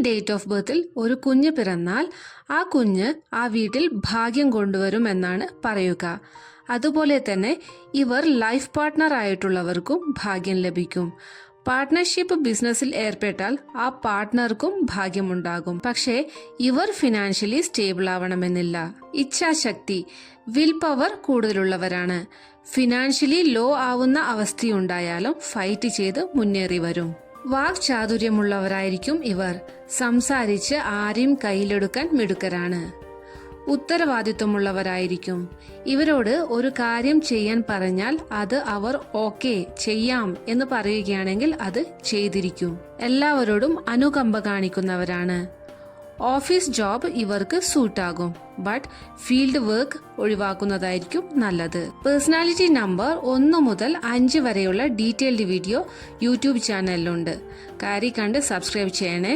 Date of ബർത്തിൽ ഒരു കുഞ്ഞ് പിറന്നാൽ ആ കുഞ്ഞ് ആ വീട്ടിൽ ഭാഗ്യം കൊണ്ടുവരും എന്നാണ് പറയുക. അതുപോലെ തന്നെ ഇവർ ലൈഫ് പാർട്ട്ണർ ആയിട്ടുള്ളവർക്കും ഭാഗ്യം ലഭിക്കും. പാർട്ട്ണർഷിപ്പ് ബിസിനസ്സിൽ ഏർപ്പെട്ടാൽ ആ പാർട്ട്ണർക്കും ഭാഗ്യമുണ്ടാകും. പക്ഷേ ഇവർ ഫിനാൻഷ്യലി സ്റ്റേബിൾ ആവണമെന്നില്ല. ഇച്ഛാശക്തി, വിൽ പവർ കൂടുതലുള്ളവരാണ്. ഫിനാൻഷ്യലി ലോ ആവുന്ന അവസ്ഥയുണ്ടായാലും ഫൈറ്റ് ചെയ്ത് മുന്നേറി വരും. വാക്ചാതുര്യമുള്ളവരായിരിക്കും ഇവർ. സംസാരിച്ച് ആരെയും കയ്യിലെടുക്കാൻ മിടുക്കരാണ്. ഉത്തരവാദിത്വമുള്ളവരായിരിക്കും. ഇവരോട് ഒരു കാര്യം ചെയ്യാൻ പറഞ്ഞാൽ അത് അവർ ഓക്കെ ചെയ്യാം എന്ന് പറയുകയാണെങ്കിൽ അത് ചെയ്തിരിക്കും. എല്ലാവരോടും അനുകമ്പ കാണിക്കുന്നവരാണ്. ഓഫീസ് ജോബ് ഇവർക്ക് സൂട്ടാകും. ബട്ട് ഫീൽഡ് വർക്ക് ഒഴിവാക്കുന്നതായിരിക്കും നല്ലത്. പേഴ്സണാലിറ്റി നമ്പർ 1 മുതൽ 5 വരെയുള്ള ഡീറ്റെയിൽഡ് വീഡിയോ യൂട്യൂബ് ചാനലിലുണ്ട്. കയറി കണ്ട് സബ്സ്ക്രൈബ് ചെയ്യണേ.